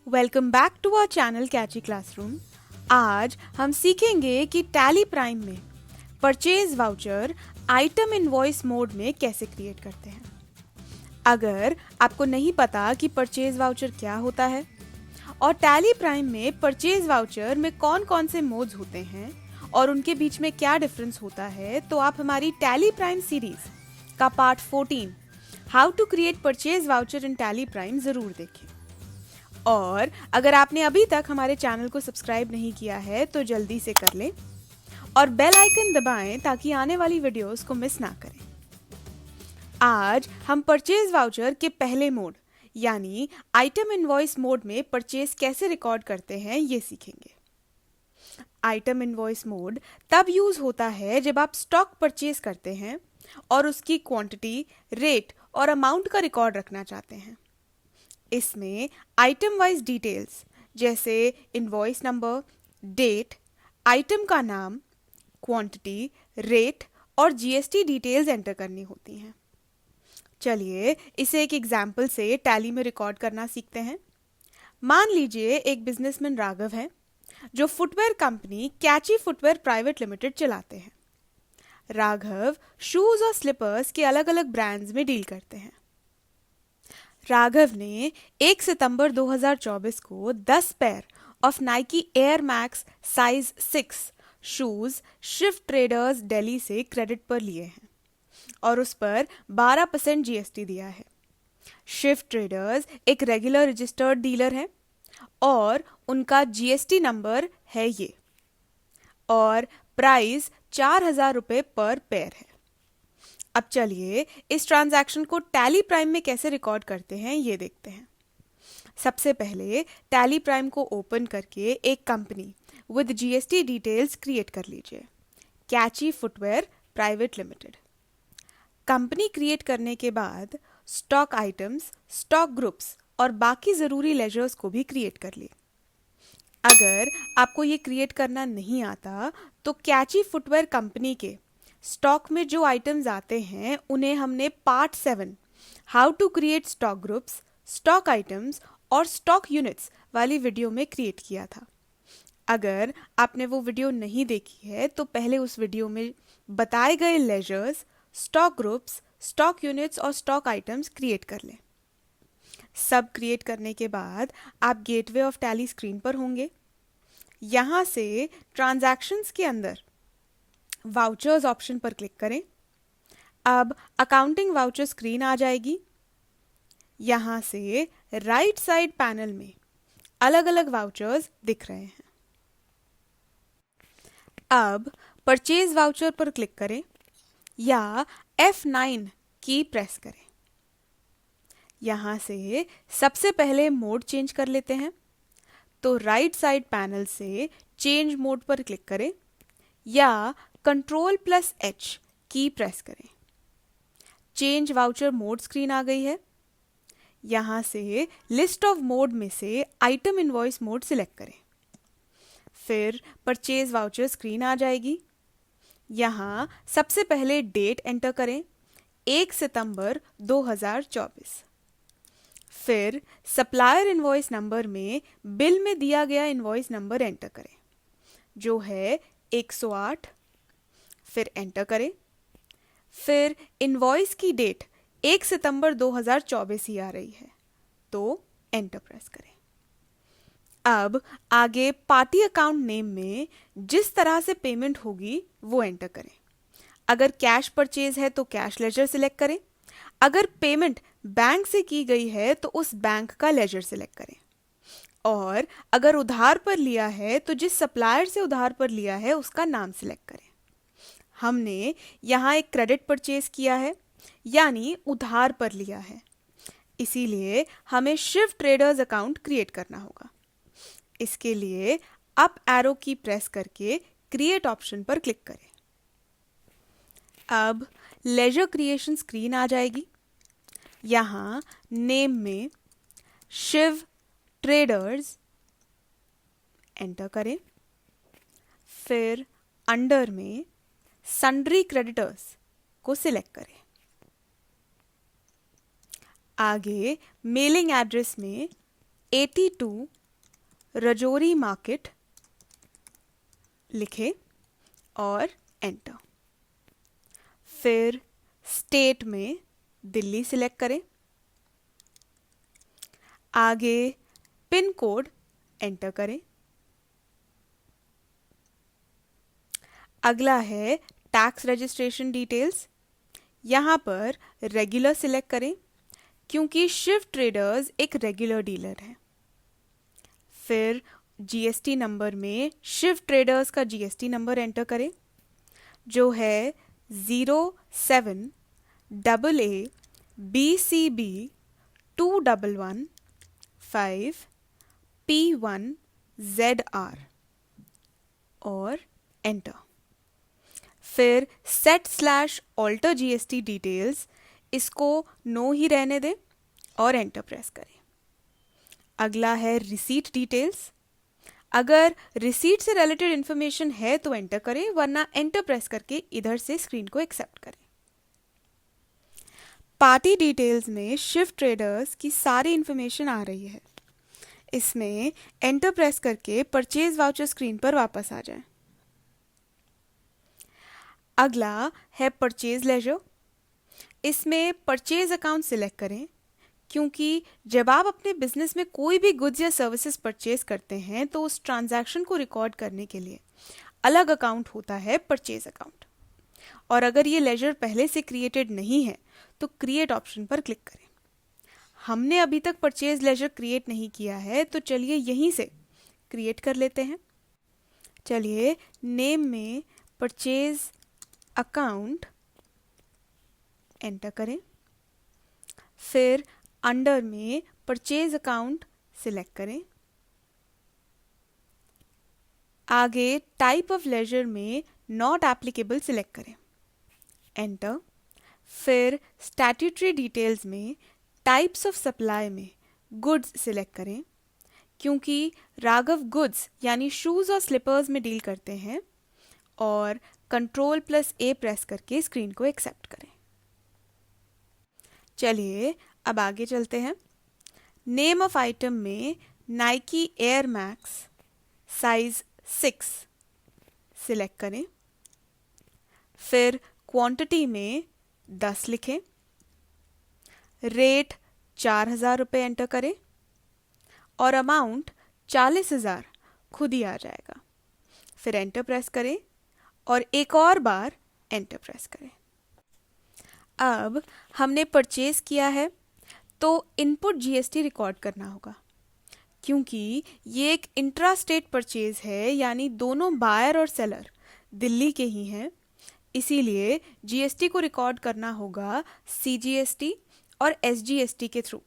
Welcome back to our channel Catchy Classroom. आज हम सीखेंगे कि टैली प्राइम में purchase voucher item invoice mode में कैसे क्रिएट करते हैं। अगर आपको नहीं पता कि परचेज वाउचर क्या होता है और टैली प्राइम में परचेज वाउचर में कौन कौन से मोड्स होते हैं और उनके बीच में क्या डिफरेंस होता है, तो आप हमारी टैली प्राइम सीरीज का part 14 how to create purchase voucher in Tally Prime जरूर देखें। और अगर आपने अभी तक हमारे चैनल को सब्सक्राइब नहीं किया है तो जल्दी से कर लें और बेल आइकन दबाएं ताकि आने वाली वीडियोस को मिस ना करें। आज हम परचेज वाउचर के पहले मोड यानी आइटम इनवॉइस मोड में परचेज कैसे रिकॉर्ड करते हैं ये सीखेंगे। आइटम इनवॉइस मोड तब यूज होता है जब आप स्टॉक परचेज करते हैं और उसकी क्वांटिटी, रेट और अमाउंट का रिकॉर्ड रखना चाहते हैं। इसमें आइटम वाइज डिटेल्स जैसे इनवॉइस नंबर, डेट, आइटम का नाम, क्वांटिटी, रेट और जीएसटी डिटेल्स एंटर करनी होती हैं। चलिए इसे एक एग्जाम्पल से टैली में रिकॉर्ड करना सीखते हैं। मान लीजिए एक बिजनेसमैन राघव है जो फुटवेयर कंपनी कैची फुटवेयर प्राइवेट लिमिटेड चलाते हैं। राघव शूज और स्लीपर्स के अलग अलग ब्रांड्स में डील करते हैं। राघव ने 1 सितंबर 2024 को 10 pair of Nike Air max size 6 shoes shift traders Delhi से क्रेडिट पर लिए हैं और उस पर 12% जीएसटी दिया है। शिफ्ट ट्रेडर्स एक रेगुलर रजिस्टर्ड डीलर है और उनका जीएसटी नंबर है ये, और प्राइस 4,000 रुपये पर पेयर है। अब चलिए इस ट्रांजैक्शन को टैली प्राइम में कैसे रिकॉर्ड करते हैं ये देखते हैं। सबसे पहले टैली प्राइम को ओपन करके एक company with GST details create कर लीजिए, कैची footwear private limited. Company create करने के बाद स्टॉक आइटम्स, स्टॉक ग्रुप्स और बाकी जरूरी लेजर्स को भी क्रिएट कर लिए। अगर आपको ये क्रिएट करना नहीं आता तो कैची फुटवेयर कंपनी के स्टॉक में जो आइटम्स आते हैं उन्हें हमने part 7 how to create stock groups, stock items और स्टॉक यूनिट्स वाली वीडियो में क्रिएट किया था। अगर आपने वो वीडियो नहीं देखी है तो पहले उस वीडियो में बताए गए ledgers, stock groups, stock units और स्टॉक आइटम्स क्रिएट कर लें। सब क्रिएट करने के बाद आप गेटवे ऑफ टैली स्क्रीन पर होंगे। यहाँ से ट्रांजैक्शंस के अंदर वाउचर्स ऑप्शन पर क्लिक करें। अब अकाउंटिंग वाउचर स्क्रीन आ जाएगी। यहाँ से राइट साइड पैनल में अलग अलग वाउचर्स दिख रहे हैं। अब परचेज वाउचर पर क्लिक करें या F9 की प्रेस करें। यहाँ से सबसे पहले मोड चेंज कर लेते हैं, तो राइट साइड पैनल से चेंज मोड पर क्लिक करें या Ctrl+H की प्रेस करें। चेंज वाउचर मोड स्क्रीन आ गई है। यहाँ से लिस्ट ऑफ मोड में से आइटम इनवॉइस मोड सिलेक्ट करें। फिर परचेज वाउचर स्क्रीन आ जाएगी। यहाँ सबसे पहले डेट एंटर करें, 1 सितंबर 2024। फिर सप्लायर इनवॉइस नंबर में बिल में दिया गया इनवॉइस नंबर एंटर करें जो है 108। फिर एंटर करें। फिर इनवॉइस की डेट 1 सितंबर 2024 ही आ रही है तो एंटर प्रेस करें। अब आगे पार्टी अकाउंट नेम में जिस तरह से पेमेंट होगी वो एंटर करें। अगर कैश परचेज है तो कैश लेजर सिलेक्ट करें। अगर पेमेंट बैंक से की गई है तो उस बैंक का लेजर सिलेक्ट करें। और अगर उधार पर लिया है तो जिस सप्लायर से उधार पर लिया है उसका नाम सिलेक्ट करें। हमने यहाँ एक क्रेडिट परचेज किया है यानी उधार पर लिया है, इसीलिए हमें शिफ्ट ट्रेडर्स अकाउंट क्रिएट करना होगा। इसके लिए अप एरो की प्रेस करके क्रिएट ऑप्शन पर क्लिक करें। अब लेजर क्रिएशन स्क्रीन आ जाएगी। यहाँ नेम में शिव ट्रेडर्स एंटर करें। फिर अंडर में सन्ड्री क्रेडिटर्स को सिलेक्ट करें। आगे मेलिंग एड्रेस में 82 रजौरी मार्केट लिखें और एंटर। फिर स्टेट में दिल्ली सिलेक्ट करें। आगे पिन कोड एंटर करें। अगला है टैक्स रजिस्ट्रेशन डिटेल्स। यहाँ पर रेगुलर सिलेक्ट करें क्योंकि शिव ट्रेडर्स एक रेगुलर डीलर है। फिर जीएसटी नंबर में शिव ट्रेडर्स का जीएसटी नंबर एंटर करें जो है 07AABCB2115P1ZR और एंटर। फिर set/alter GST डिटेल्स, इसको नो ही रहने दें और एंटर प्रेस करें। अगला है रिसीट डिटेल्स। अगर रिसीट से रिलेटेड इंफॉर्मेशन है तो एंटर करें, वरना एंटर प्रेस करके इधर से स्क्रीन को एक्सेप्ट करें। पार्टी डिटेल्स में शिव ट्रेडर्स की सारी इंफॉर्मेशन आ रही है। इसमें एंटर प्रेस करके परचेज वाउचर स्क्रीन पर वापस आ जाए। अगला है परचेज लेजर। इसमें परचेज अकाउंट सिलेक्ट करें क्योंकि जब आप अपने बिजनेस में कोई भी गुड्स या सर्विसेज परचेज करते हैं तो उस ट्रांजैक्शन को रिकॉर्ड करने के लिए अलग अकाउंट होता है, परचेज अकाउंट। और अगर ये लेजर पहले से क्रिएटेड नहीं है तो क्रिएट ऑप्शन पर क्लिक करें। हमने अभी तक परचेज लेजर क्रिएट नहीं किया है तो चलिए यहीं से क्रिएट कर लेते हैं। चलिए नेम में परचेज अकाउंट एंटर करें। फिर अंडर में परचेज अकाउंट सिलेक्ट करें। आगे टाइप ऑफ लेजर में नॉट एप्लीकेबल सिलेक्ट करें, एंटर। फिर स्टैट्यूटरी डिटेल्स में टाइप्स ऑफ सप्लाई में गुड्स सिलेक्ट करें क्योंकि राघव गुड्स यानी शूज और स्लीपर्स में डील करते हैं, और Ctrl+A प्रेस करके स्क्रीन को एक्सेप्ट करें। चलिए अब आगे चलते हैं। नेम ऑफ आइटम में Nike Air max size 6 select करें। फिर क्वांटिटी में 10 लिखें। रेट 4,000 रुपये एंटर करें और अमाउंट 40,000 खुद ही आ जाएगा। फिर एंटर प्रेस करें और एक और बार एंटर प्रेस करें। अब हमने परचेज किया है तो इनपुट जीएसटी रिकॉर्ड करना होगा क्योंकि ये एक इंट्रा स्टेट परचेज है, यानी दोनों बायर और सेलर दिल्ली के ही हैं। इसीलिए जीएसटी को रिकॉर्ड करना होगा सीजीएसटी और एसजीएसटी के थ्रू।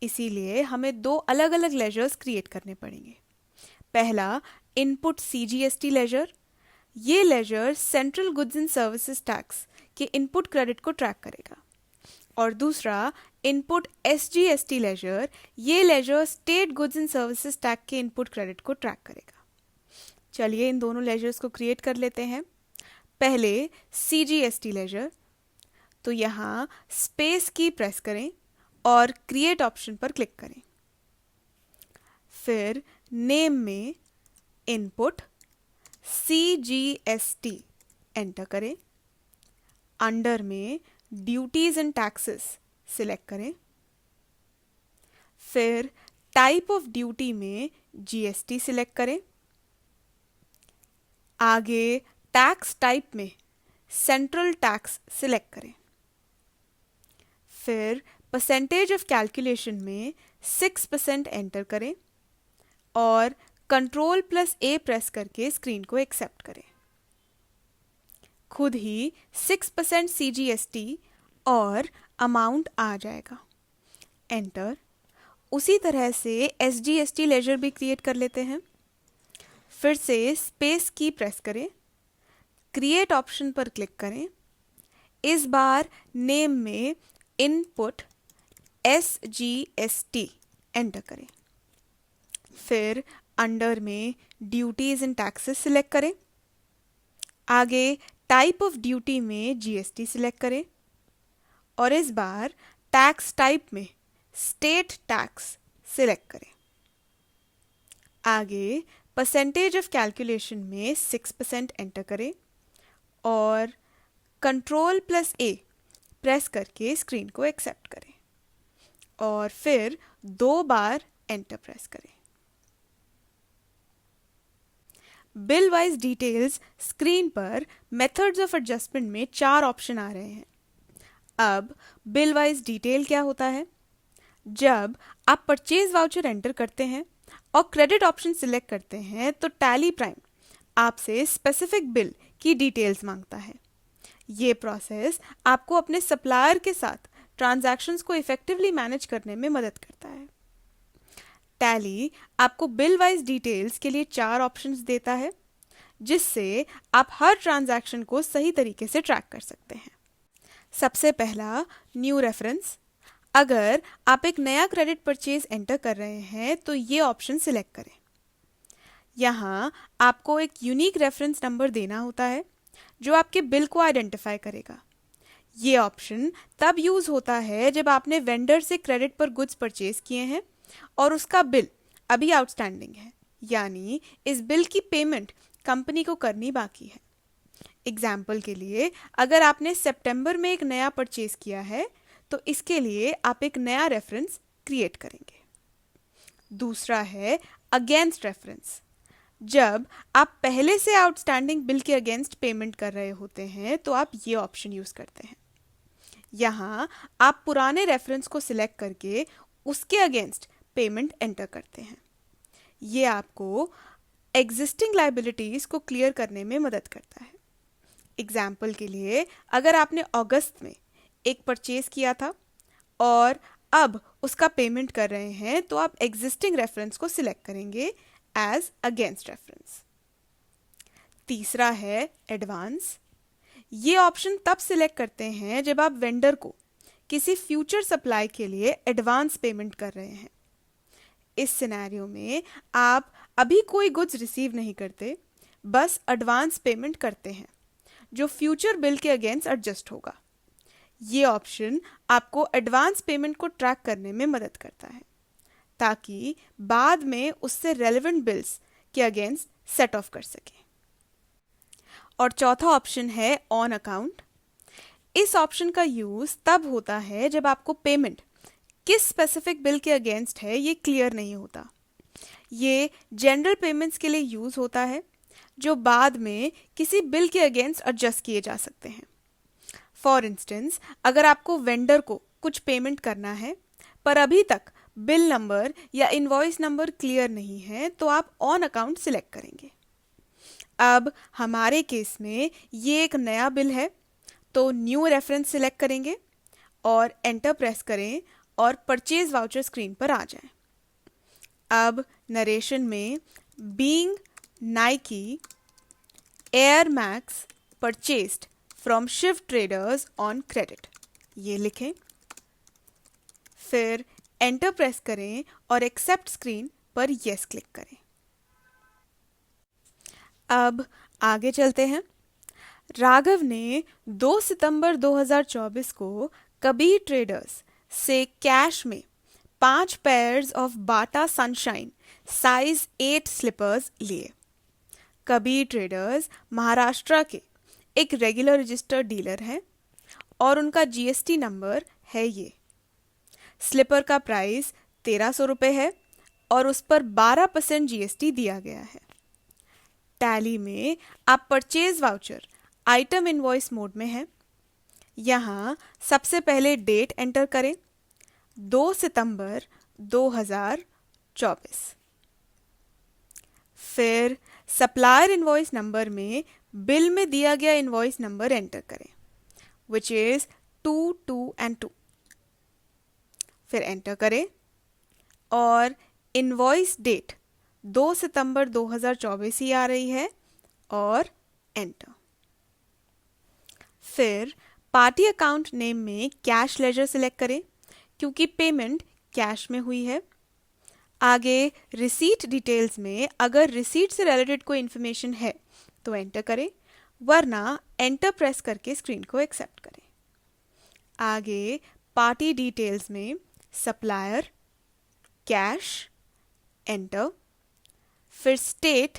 इसीलिए हमें दो अलग अलग लेजर्स क्रिएट करने पड़ेंगे। पहला इनपुट सीजीएसटी लेजर, ये ledger central goods and services tax के इनपुट क्रेडिट को ट्रैक करेगा। और दूसरा इनपुट एसजीएसटी लेजर, ये ledger state goods and services tax के इनपुट क्रेडिट को ट्रैक करेगा। चलिए इन दोनों लेजर्स को क्रिएट कर लेते हैं। पहले सीजीएसटी लेजर, तो यहाँ स्पेस की प्रेस करें और क्रिएट ऑप्शन पर क्लिक करें। फिर नेम में इनपुट CGST एंटर करें। अंडर में ड्यूटीज एंड टैक्सेस सिलेक्ट करें। फिर टाइप ऑफ ड्यूटी में जीएसटी सिलेक्ट करें। आगे टैक्स टाइप में सेंट्रल टैक्स सिलेक्ट करें। फिर परसेंटेज ऑफ कैलकुलेशन में 6% एंटर करें और Ctrl+A प्रेस करके स्क्रीन को एक्सेप्ट करें। खुद ही 6% CGST और अमाउंट आ जाएगा, एंटर। उसी तरह से SGST लेजर भी क्रिएट कर लेते हैं। फिर से स्पेस की प्रेस करें, क्रिएट ऑप्शन पर क्लिक करें। इस बार नेम में इनपुट SGST एंटर करें। फिर अंडर में ड्यूटीज एंड टैक्सेस सिलेक्ट करें। आगे टाइप ऑफ ड्यूटी में जीएसटी सिलेक्ट करें और इस बार टैक्स टाइप में स्टेट टैक्स सिलेक्ट करें। आगे परसेंटेज ऑफ कैलकुलेशन में 6% एंटर करें और Ctrl+A प्रेस करके स्क्रीन को एक्सेप्ट करें और फिर 2 बार एंटर प्रेस करें। बिल वाइज डिटेल्स स्क्रीन पर मेथड्स ऑफ एडजस्टमेंट में 4 ऑप्शन आ रहे हैं। अब बिल वाइज डिटेल क्या होता है? जब आप परचेज वाउचर एंटर करते हैं और क्रेडिट ऑप्शन सिलेक्ट करते हैं तो टैली प्राइम आपसे स्पेसिफिक बिल की डिटेल्स मांगता है। ये प्रोसेस आपको अपने सप्लायर के साथ ट्रांजैक्शंस को इफेक्टिवली मैनेज करने में मदद करता है। टैली आपको बिल वाइज डिटेल्स के लिए 4 ऑप्शंस देता है, जिससे आप हर ट्रांजैक्शन को सही तरीके से ट्रैक कर सकते हैं। सबसे पहला, न्यू रेफरेंस। अगर आप एक नया क्रेडिट परचेज एंटर कर रहे हैं तो ये ऑप्शन सिलेक्ट करें। यहाँ आपको एक यूनिक रेफरेंस नंबर देना होता है जो आपके बिल को आइडेंटिफाई करेगा। ये ऑप्शन तब यूज होता है जब आपने वेंडर से क्रेडिट पर गुड्स परचेज किए हैं और उसका बिल अभी आउटस्टैंडिंग है, यानी इस बिल की पेमेंट कंपनी को करनी बाकी है। एग्जाम्पल के लिए, अगर आपने सितंबर में एक नया परचेज किया है तो इसके लिए आप एक नया रेफरेंस क्रिएट करेंगे। दूसरा है अगेंस्ट रेफरेंस। जब आप पहले से आउटस्टैंडिंग बिल के अगेंस्ट पेमेंट कर रहे होते हैं तो आप ये ऑप्शन यूज करते हैं। यहाँ आप पुराने रेफरेंस को सिलेक्ट करके उसके अगेंस्ट पेमेंट एंटर करते हैं। ये आपको एग्जिस्टिंग लायबिलिटीज को क्लियर करने में मदद करता है। एग्जाम्पल के लिए, अगर आपने अगस्त में एक परचेज किया था और अब उसका पेमेंट कर रहे हैं तो आप एग्जिस्टिंग रेफरेंस को सिलेक्ट करेंगे एज अगेंस्ट रेफरेंस। तीसरा है एडवांस। ये ऑप्शन तब सिलेक्ट करते हैं जब आप वेंडर को किसी फ्यूचर सप्लाई के लिए एडवांस पेमेंट कर रहे हैं। इस सिनेरियो में आप अभी कोई गुड्स रिसीव नहीं करते, बस एडवांस पेमेंट करते हैं जो फ्यूचर बिल के अगेंस्ट एडजस्ट होगा। ये ऑप्शन आपको एडवांस पेमेंट को ट्रैक करने में मदद करता है ताकि बाद में उससे रेलेवेंट बिल्स के अगेंस्ट सेट ऑफ कर सके। और चौथा ऑप्शन है ऑन अकाउंट। इस ऑप्शन का यूज तब होता है जब आपको पेमेंट किस स्पेसिफिक बिल के अगेंस्ट है ये क्लियर नहीं होता। ये जनरल पेमेंट्स के लिए यूज होता है जो बाद में किसी बिल के अगेंस्ट एडजस्ट किए जा सकते हैं। फॉर इंस्टेंस, अगर आपको वेंडर को कुछ पेमेंट करना है पर अभी तक बिल नंबर या इनवॉइस नंबर क्लियर नहीं है तो आप ऑन अकाउंट सिलेक्ट करेंगे। अब हमारे केस में ये एक नया बिल है तो न्यू रेफरेंस सिलेक्ट करेंगे और एंटर प्रेस करें और परचेज वाउचर स्क्रीन पर आ जाए। अब नरेशन में being Nike Air Max purchased from Shiv Traders on credit ये लिखें, फिर एंटर प्रेस करें और एक्सेप्ट स्क्रीन पर यस क्लिक करें। अब आगे चलते हैं। राघव ने 2 सितंबर 2024 को कबीर ट्रेडर्स से कैश में 5 pairs of Bata Sunshine size 8 slippers लिए। कबीर ट्रेडर्स महाराष्ट्र के एक रेगुलर रजिस्टर्ड डीलर है और उनका जीएसटी नंबर है ये। स्लीपर का प्राइस 1300 रुपये है और उस पर 12% जीएसटी दिया गया है। टैली में आप purchase voucher item invoice mode में हैं। यहाँ सबसे पहले डेट एंटर करें 2 सितंबर 2024। फिर सप्लायर इनवॉइस नंबर में बिल में दिया गया इनवॉइस नंबर एंटर करें विच इज 22 फिर एंटर करें और इनवॉइस डेट 2 सितंबर 2024 ही आ रही है और एंटर। फिर पार्टी अकाउंट नेम में कैश लेजर सिलेक्ट करें क्योंकि पेमेंट कैश में हुई है। आगे रिसीट डिटेल्स में अगर रिसीट से रिलेटेड कोई इन्फॉर्मेशन है तो एंटर करें, वरना एंटर प्रेस करके स्क्रीन को एक्सेप्ट करें। आगे पार्टी डिटेल्स में सप्लायर, कैश, एंटर। फिर स्टेट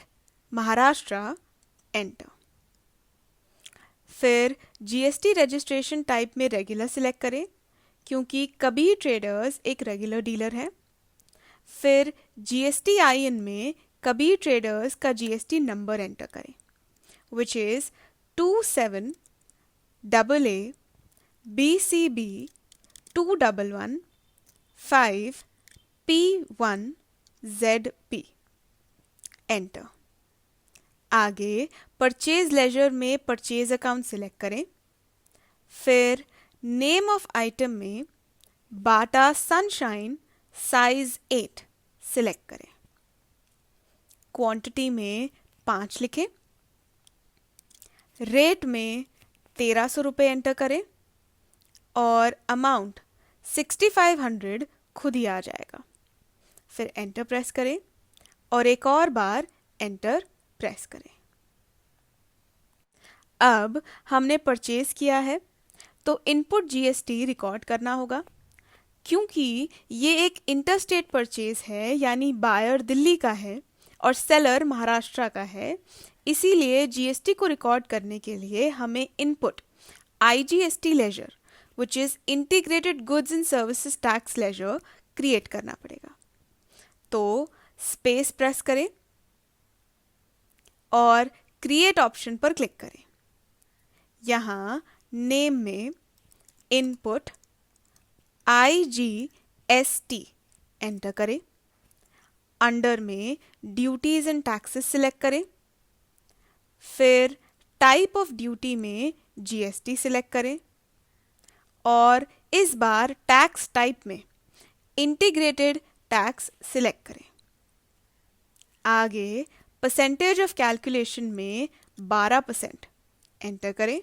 महाराष्ट्र, एंटर। फिर जीएसटी रजिस्ट्रेशन टाइप में रेगुलर सिलेक्ट करें क्योंकि कबीर ट्रेडर्स एक रेगुलर डीलर है। फिर जीएसटी आईएन में कबीर ट्रेडर्स का जीएसटी नंबर एंटर करें which is 27AA BCB 2115P1ZP, enter. आगे परचेज लेजर में परचेज अकाउंट सिलेक्ट करें। फिर नेम ऑफ आइटम में बाटा सनशाइन साइज 8 सिलेक्ट करें। क्वांटिटी में 5 लिखें। रेट में 1300 रुपये एंटर करें और अमाउंट 6500 खुद ही आ जाएगा। फिर एंटर प्रेस करें और एक और बार एंटर प्रेस करें। अब हमने परचेज किया है तो इनपुट जीएसटी रिकॉर्ड करना होगा। क्योंकि ये एक इंटरस्टेट परचेज है यानी बायर दिल्ली का है और सेलर महाराष्ट्र का है, इसीलिए जीएसटी को रिकॉर्ड करने के लिए हमें input IGST ledger which is integrated goods and services tax ledger create करना पड़ेगा। तो स्पेस प्रेस करें और क्रिएट ऑप्शन पर क्लिक करें। यहाँ नेम में इनपुट IGST एंटर करें। अंडर में ड्यूटीज एंड टैक्सेस सिलेक्ट करें। फिर टाइप ऑफ ड्यूटी में जीएसटी सिलेक्ट करें और इस बार टैक्स टाइप में इंटीग्रेटेड टैक्स सिलेक्ट करें। आगे परसेंटेज ऑफ कैलकुलेशन में 12% एंटर करें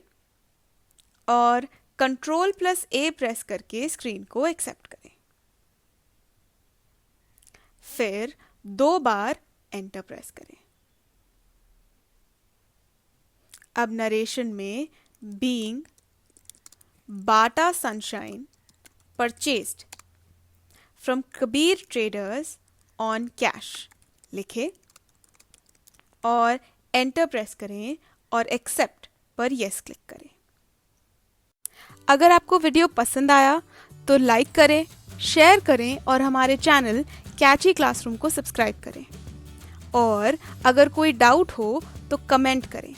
और Ctrl+A प्रेस करके स्क्रीन को एक्सेप्ट करें। फिर 2 बार एंटर प्रेस करें। अब नरेशन में being Bata sunshine purchased from Kabir traders on cash लिखें और एंटर प्रेस करें और एक्सेप्ट पर यस क्लिक करें। अगर आपको वीडियो पसंद आया तो लाइक करें, शेयर करें और हमारे चैनल कैची क्लासरूम को सब्सक्राइब करें। और अगर कोई डाउट हो तो कमेंट करें।